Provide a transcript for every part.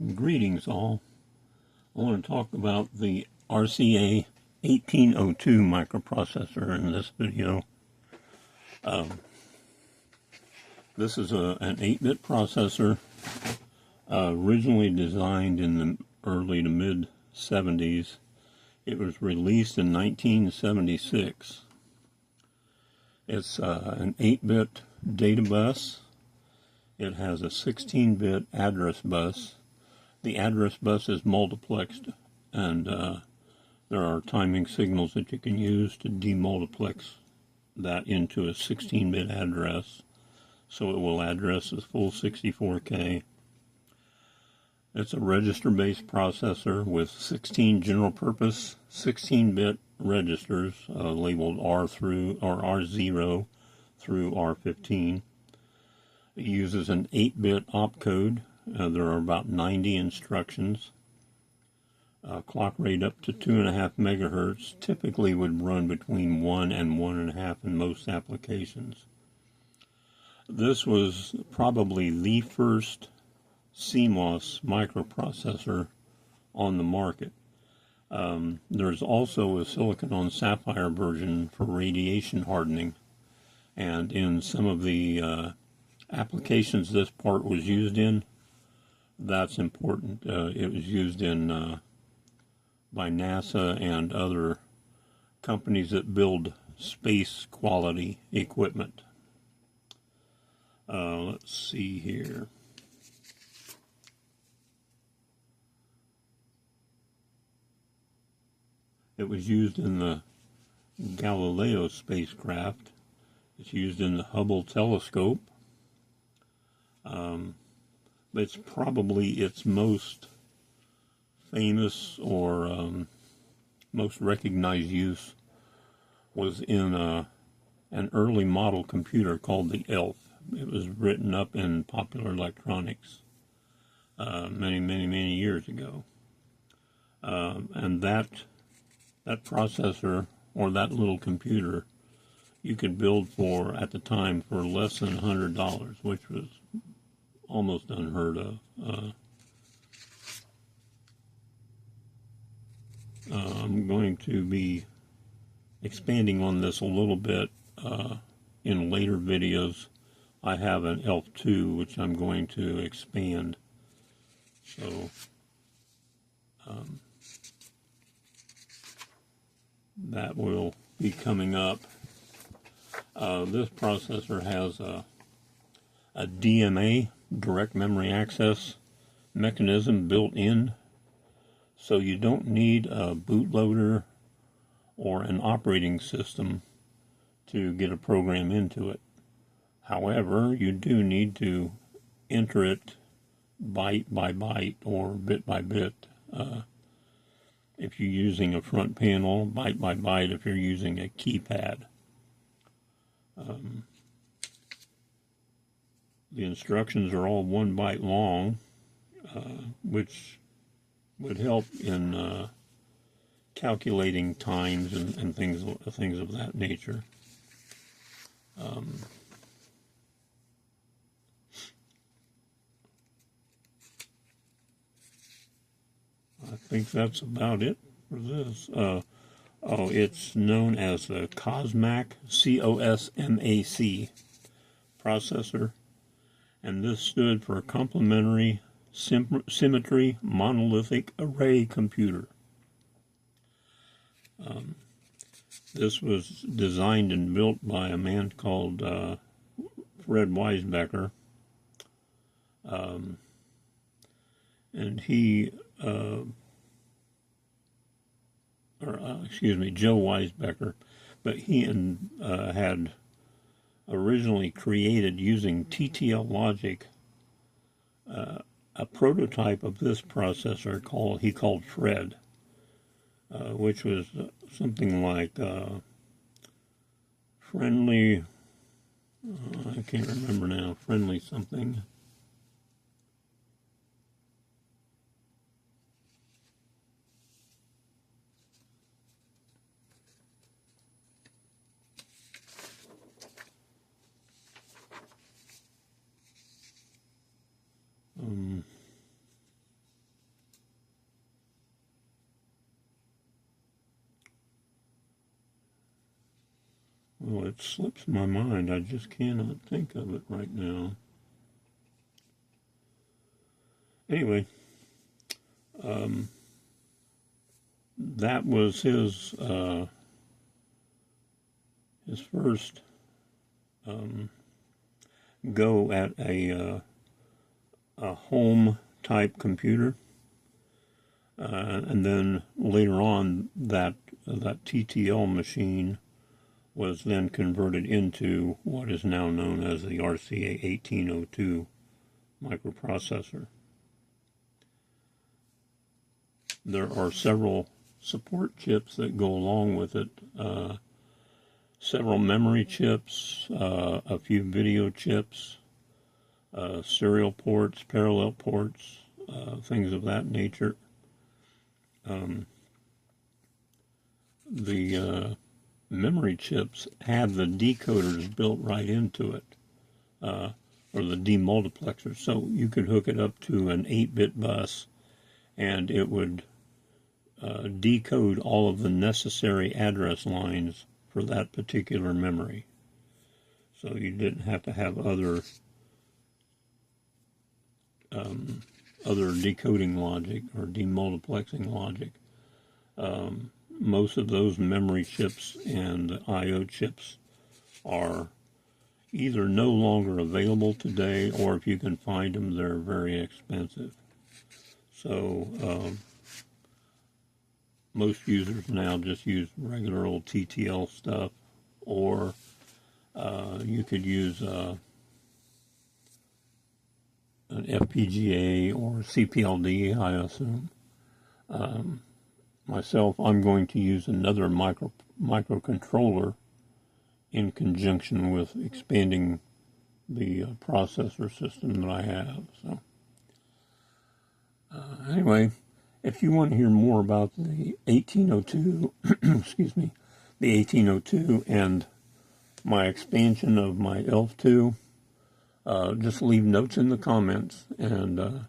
Greetings all. I want to talk about the RCA 1802 microprocessor in this video. This is an 8-bit processor originally designed in the early to mid 70s. It was released in 1976. It's an 8-bit data bus. It has a 16-bit address bus. The address bus is multiplexed, and there are timing signals that you can use to demultiplex that into a 16-bit address, so it will address the full 64K. It's a register-based processor with 16 general-purpose 16-bit registers labeled R0 through R15. It uses an 8-bit opcode. There are about 90 instructions. Clock rate up to 2.5 megahertz typically would run between 1 and 1.5 in most applications. This was probably the first CMOS microprocessor on the market. There's also a silicon on sapphire version for radiation hardening, and in some of the applications this part was used in, that's important. It was used in by NASA and other companies that build space quality equipment. Let's see here. It was used in the Galileo spacecraft. It's used in the Hubble telescope. It's probably its most famous or most recognized use was in an early model computer called the ELF. It was written up in Popular Electronics many years ago. And that processor, or that little computer, you could build for, at the time, for less than $100, which was almost unheard of. I'm going to be expanding on this a little bit in later videos. I have an ELF2 which I'm going to expand. So that will be coming up. This processor has a DMA, direct memory access mechanism, built in, so you don't need a bootloader or an operating system to get a program into it. However, you do need to enter it byte by byte or bit by bit if you're using a front panel, byte by byte if you're using a keypad. The instructions are all 1 byte long, which would help in calculating times and things of that nature. I think that's about it for this. It's known as the COSMAC, C-O-S-M-A-C processor, and this stood for Complementary Symmetry Monolithic Array Computer. This was designed and built by a man called Fred Weisbecker, and he Joe Weisbecker, but he had originally created, using TTL logic, a prototype of this processor he called Fred, which was something like friendly, I can't remember now, friendly something. Well, it slips my mind. I just cannot think of it right now. Anyway, that was his first go at a home type computer, and then later on that TTL machine was then converted into what is now known as the RCA 1802 microprocessor. There are several support chips that go along with it, several memory chips, a few video chips, serial ports, parallel ports, things of that nature. The memory chips have the decoders built right into it, or the demultiplexers, so you could hook it up to an 8-bit bus and it would decode all of the necessary address lines for that particular memory. So you didn't have to have other decoding logic or demultiplexing logic. Most of those memory chips and I/O chips are either no longer available today, or if you can find them, they're very expensive. So most users now just use regular old TTL stuff, or you could use an FPGA or CPLD, I assume. Myself, I'm going to use another microcontroller in conjunction with expanding the processor system that I have. So anyway, if you want to hear more about the 1802, excuse me, the 1802 and my expansion of my ELF2, just leave notes in the comments, and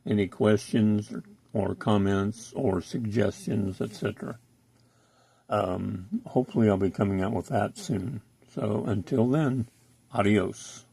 any questions or comments or suggestions, etc. Hopefully I'll be coming out with that soon. So until then, adios.